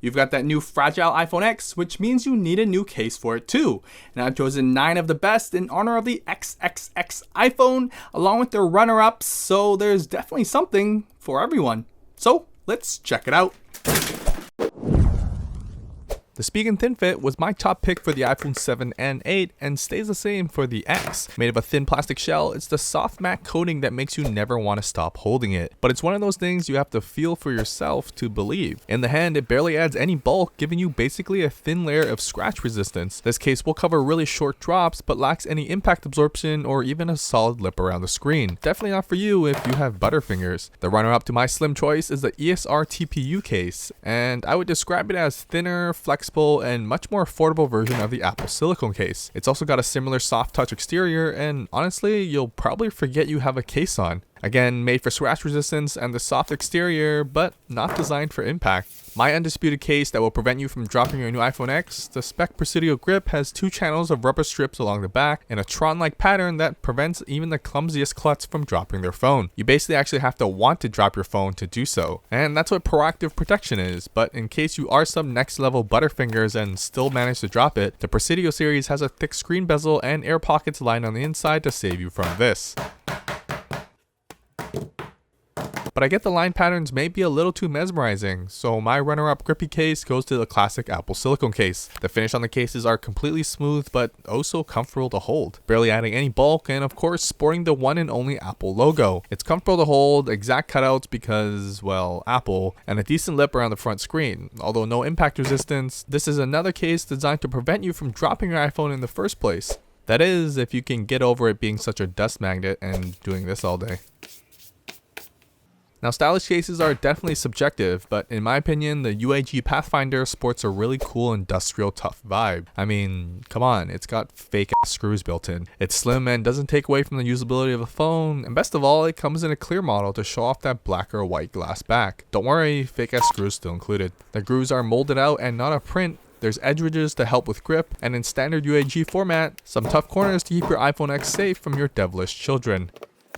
You've got that new fragile iPhone X, which means you need a new case for it too. And I've chosen 9 of the best in honor of the XXX iPhone, along with their runner-ups, so there's definitely something for everyone. So let's check it out. The Spigen Thin Fit was my top pick for the iPhone 7 and 8 and stays the same for the X. Made of a thin plastic shell, it's the soft matte coating that makes you never want to stop holding it. But it's one of those things you have to feel for yourself to believe. In the hand, it barely adds any bulk, giving you basically a thin layer of scratch resistance. This case will cover really short drops, but lacks any impact absorption or even a solid lip around the screen. Definitely not for you if you have butterfingers. The runner-up to my slim choice is the ESR TPU case, and I would describe it as thinner, flexible, and much more affordable version of the Apple silicone case. It's also got a similar soft touch exterior, and honestly, you'll probably forget you have a case on. Again, made for scratch resistance and the soft exterior, but not designed for impact. My undisputed case that will prevent you from dropping your new iPhone X, the Speck PRESIDIO grip has 2 channels of rubber strips along the back and a Tron-like pattern that prevents even the clumsiest klutz from dropping their phone. You basically actually have to want to drop your phone to do so. And that's what proactive protection is, but in case you are some next level butterfingers and still manage to drop it, the PRESIDIO series has a thick screen bezel and air pockets lined on the inside to save you from this. But I get the line patterns may be a little too mesmerizing, so my runner-up grippy case goes to the classic Apple silicone case. The finish on the cases are completely smooth, but oh so comfortable to hold, barely adding any bulk, and of course sporting the one and only Apple logo. It's comfortable to hold, exact cutouts because, well, Apple, and a decent lip around the front screen. Although no impact resistance, this is another case designed to prevent you from dropping your iPhone in the first place. That is, if you can get over it being such a dust magnet and doing this all day. Now, stylish cases are definitely subjective, but in my opinion, the UAG Pathfinder sports a really cool industrial tough vibe. I mean, come on, it's got fake ass screws built in. It's slim and doesn't take away from the usability of the phone, and best of all, it comes in a clear model to show off that black or white glass back. Don't worry, fake ass screws still included. The grooves are molded out and not a print. There's edge ridges to help with grip, and in standard UAG format, some tough corners to keep your iPhone X safe from your devilish children.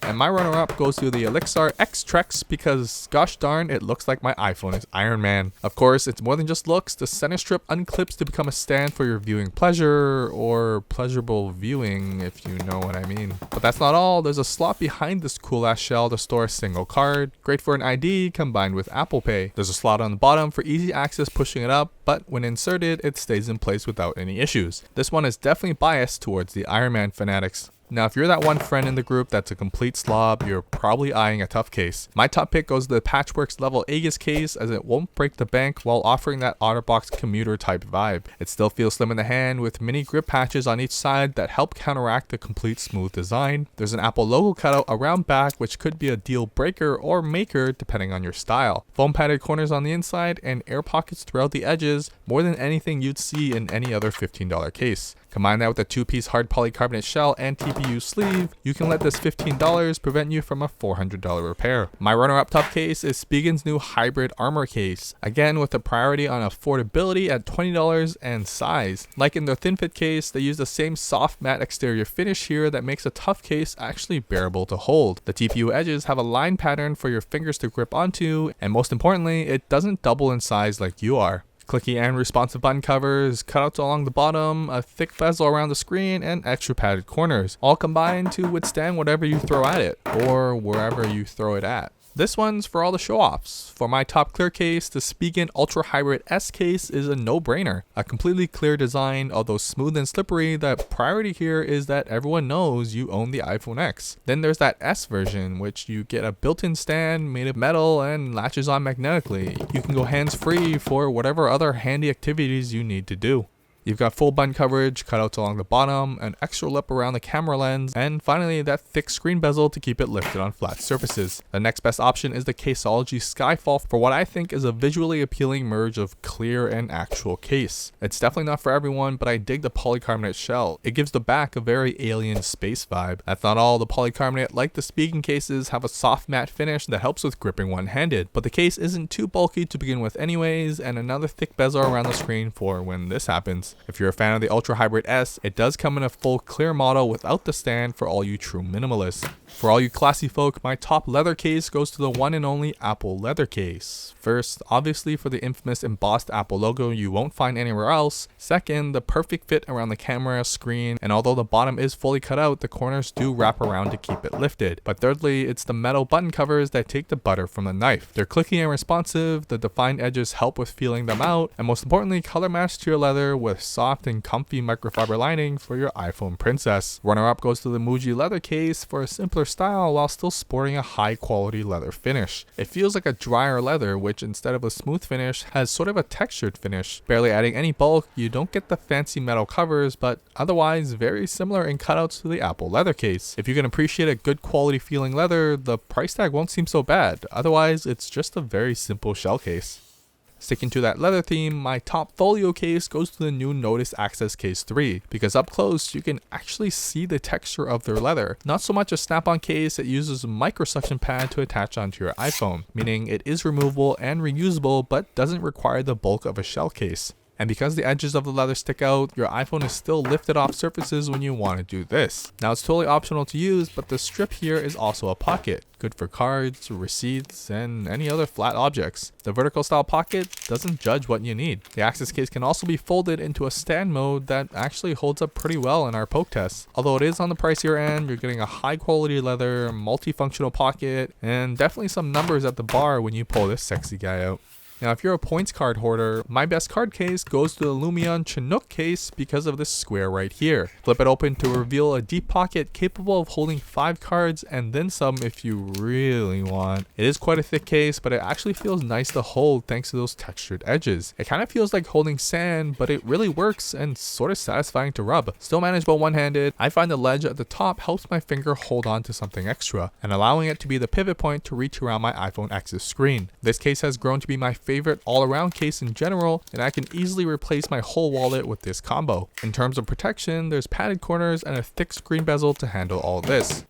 And my runner-up goes to the OLIXAR X-TREX because, gosh darn, it looks like my iPhone is Iron Man. Of course, it's more than just looks. The center strip unclips to become a stand for your viewing pleasure, or pleasurable viewing, if you know what I mean. But that's not all. There's a slot behind this cool-ass shell to store a single card. Great for an ID combined with Apple Pay. There's a slot on the bottom for easy access pushing it up, but when inserted, it stays in place without any issues. This one is definitely biased towards the Iron Man fanatics. Now, if you're that one friend in the group that's a complete slob, you're probably eyeing a tough case. My top pick goes to the PATCHWORKS level AEGIS case, as it won't break the bank while offering that OtterBox commuter type vibe. It still feels slim in the hand with mini grip patches on each side that help counteract the complete smooth design. There's an Apple logo cutout around back, which could be a deal breaker or maker depending on your style. Foam padded corners on the inside and air pockets throughout the edges, more than anything you'd see in any other $15 case. Combine that with a 2-piece hard polycarbonate shell and TPU sleeve, you can let this $15 prevent you from a $400 repair. My runner-up top case is Spigen's new hybrid armor case, again with a priority on affordability at $20 and size. Like in their thin fit case, they use the same soft matte exterior finish here that makes a tough case actually bearable to hold. The TPU edges have a line pattern for your fingers to grip onto, and most importantly, it doesn't double in size like you are. Clicky and responsive button covers, cutouts along the bottom, a thick bezel around the screen, and extra padded corners, all combined to withstand whatever you throw at it, or wherever you throw it at. This one's for all the show-offs. For my top clear case, the Spigen Ultra Hybrid S case is a no-brainer. A completely clear design, although smooth and slippery, the priority here is that everyone knows you own the iPhone X. Then there's that S version, which you get a built-in stand made of metal and latches on magnetically. You can go hands-free for whatever other handy activities you need to do. You've got full button coverage, cutouts along the bottom, an extra lip around the camera lens, and finally that thick screen bezel to keep it lifted on flat surfaces. The next best option is the CASEOLOGY SKYFALL for what I think is a visually appealing merge of clear and actual case. It's definitely not for everyone, but I dig the polycarbonate shell. It gives the back a very alien space vibe. That's not all. The polycarbonate, like the Spigen cases, have a soft matte finish that helps with gripping one-handed, but the case isn't too bulky to begin with anyways, and another thick bezel around the screen for when this happens. If you're a fan of the Ultra Hybrid S, it does come in a full clear model without the stand for all you true minimalists. For all you classy folk, my top leather case goes to the one and only Apple leather case. First, obviously for the infamous embossed Apple logo you won't find anywhere else. Second, the perfect fit around the camera, screen, and although the bottom is fully cut out, the corners do wrap around to keep it lifted. But thirdly, it's the metal button covers that take the butter from the knife. They're clicky and responsive, the defined edges help with feeling them out, and most importantly, color match to your leather with soft and comfy microfiber lining for your iPhone princess. Runner up goes to the MUJJO leather case for a simpler style while still sporting a high quality leather finish. It feels like a drier leather, which instead of a smooth finish has sort of a textured finish. Barely adding any bulk, you don't get the fancy metal covers, but otherwise very similar in cutouts to the Apple leather case. If you can appreciate a good quality feeling leather, the price tag won't seem so bad. Otherwise, it's just a very simple shell case. Sticking to that leather theme, my top folio case goes to the new NODUS Access Case 3, because up close you can actually see the texture of their leather. Not so much a snap-on case, it uses a micro suction pad to attach onto your iPhone, meaning it is removable and reusable but doesn't require the bulk of a shell case. And because the edges of the leather stick out, your iPhone is still lifted off surfaces when you want to do this. Now it's totally optional to use, but the strip here is also a pocket, good for cards, receipts, and any other flat objects. The vertical style pocket doesn't judge what you need. The Access case can also be folded into a stand mode that actually holds up pretty well in our poke tests. Although it is on the pricier end, you're getting a high quality leather, multifunctional pocket, and definitely some numbers at the bar when you pull this sexy guy out. Now, if you're a points card hoarder, my best card case goes to the LUMION CHINOOK case because of this square right here. Flip it open to reveal a deep pocket capable of holding 5 cards and then some if you really want. It is quite a thick case, but it actually feels nice to hold thanks to those textured edges. It kind of feels like holding sand, but it really works and sort of satisfying to rub. Still manageable one-handed, I find the ledge at the top helps my finger hold on to something extra, and allowing it to be the pivot point to reach around my iPhone X's screen. This case has grown to be my favorite all-around case in general, and I can easily replace my whole wallet with this combo. In terms of protection, there's padded corners and a thick screen bezel to handle all this.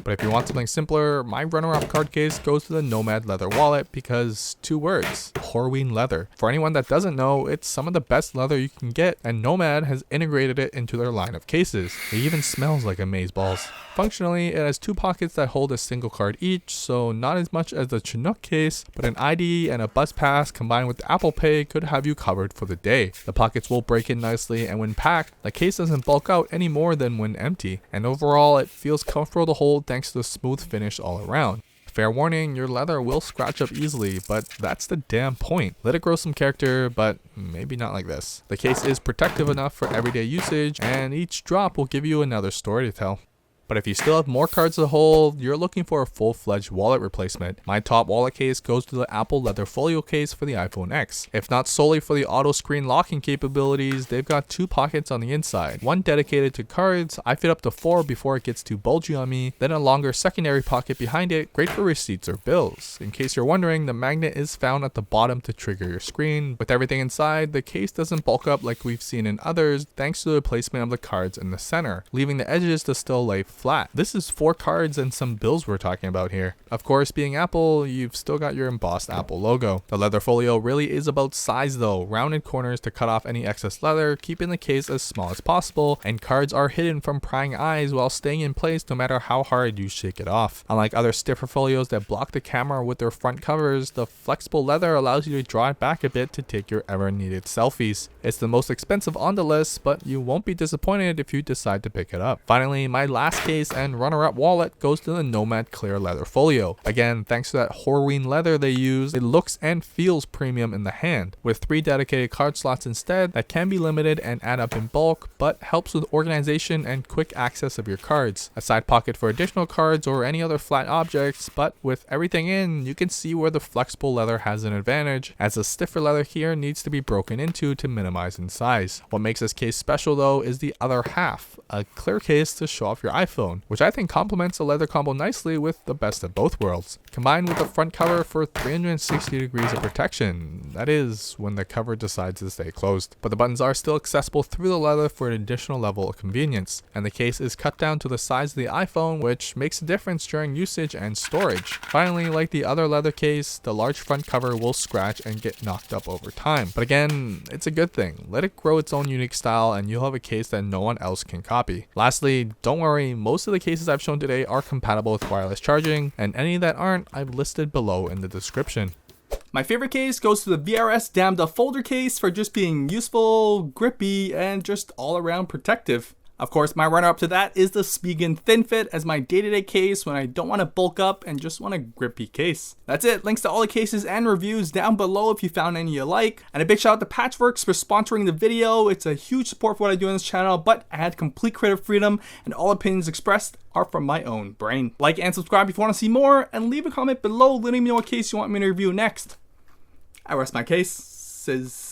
But if you want something simpler, my runner-up card case goes to the Nomad leather wallet because 2 words, Horween leather. For anyone that doesn't know, it's some of the best leather you can get, and Nomad has integrated it into their line of cases. It even smells like amazeballs. Functionally, it has 2 pockets that hold a single card each, so not as much as the CHINOOK case, but an ID and a bus pass combined with Apple Pay could have you covered for the day. The pockets will break in nicely, and when packed, the case doesn't bulk out any more than when empty, and overall it feels comfortable to hold thanks to the smooth finish all around. Fair warning, your leather will scratch up easily, but that's the damn point. Let it grow some character, but maybe not like this. The case is protective enough for everyday usage, and each drop will give you another story to tell. But if you still have more cards to hold, you're looking for a full-fledged wallet replacement. My top wallet case goes to the Apple leather folio case for the iPhone X. If not solely for the auto screen locking capabilities, they've got 2 pockets on the inside. One dedicated to cards, I fit up to 4 before it gets too bulgy on me, then a longer secondary pocket behind it, great for receipts or bills. In case you're wondering, the magnet is found at the bottom to trigger your screen. With everything inside, the case doesn't bulk up like we've seen in others thanks to the placement of the cards in the center, leaving the edges to still lay flat. This is 4 cards and some bills we're talking about here. Of course, being Apple, you've still got your embossed Apple logo. The leather folio really is about size though, rounded corners to cut off any excess leather, keeping the case as small as possible, and cards are hidden from prying eyes while staying in place no matter how hard you shake it off. Unlike other stiffer folios that block the camera with their front covers, the flexible leather allows you to draw it back a bit to take your ever needed selfies. It's the most expensive on the list, but you won't be disappointed if you decide to pick it up. Finally, my last case and runner-up wallet goes to the Nomad clear leather folio. Again, thanks to that Horween leather they use, it looks and feels premium in the hand, with 3 dedicated card slots instead that can be limited and add up in bulk, but helps with organization and quick access of your cards. A side pocket for additional cards or any other flat objects, but with everything in, you can see where the flexible leather has an advantage, as the stiffer leather here needs to be broken into to minimize in size. What makes this case special though is the other half, a clear case to show off your iPhone, which I think complements the leather combo nicely with the best of both worlds. Combined with the front cover for 360 degrees of protection, that is, when the cover decides to stay closed. But the buttons are still accessible through the leather for an additional level of convenience, and the case is cut down to the size of the iPhone, which makes a difference during usage and storage. Finally, like the other leather case, the large front cover will scratch and get knocked up over time. But again, it's a good thing. Let it grow its own unique style and you'll have a case that no one else can copy. Lastly, don't worry, most of the cases I've shown today are compatible with wireless charging, and any that aren't, I've listed below in the description. My favorite case goes to the VRS Damned Folder case for just being useful, grippy, and just all around protective. Of course, my runner-up to that is the Spigen Thin Fit as my day-to-day case when I don't want to bulk up and just want a grippy case. That's it. Links to all the cases and reviews down below if you found any you like. And a big shout out to PATCHWORKS for sponsoring the video. It's a huge support for what I do on this channel, but I had complete creative freedom and all opinions expressed are from my own brain. Like and subscribe if you want to see more, and leave a comment below letting me know what case you want me to review next. I rest my cases.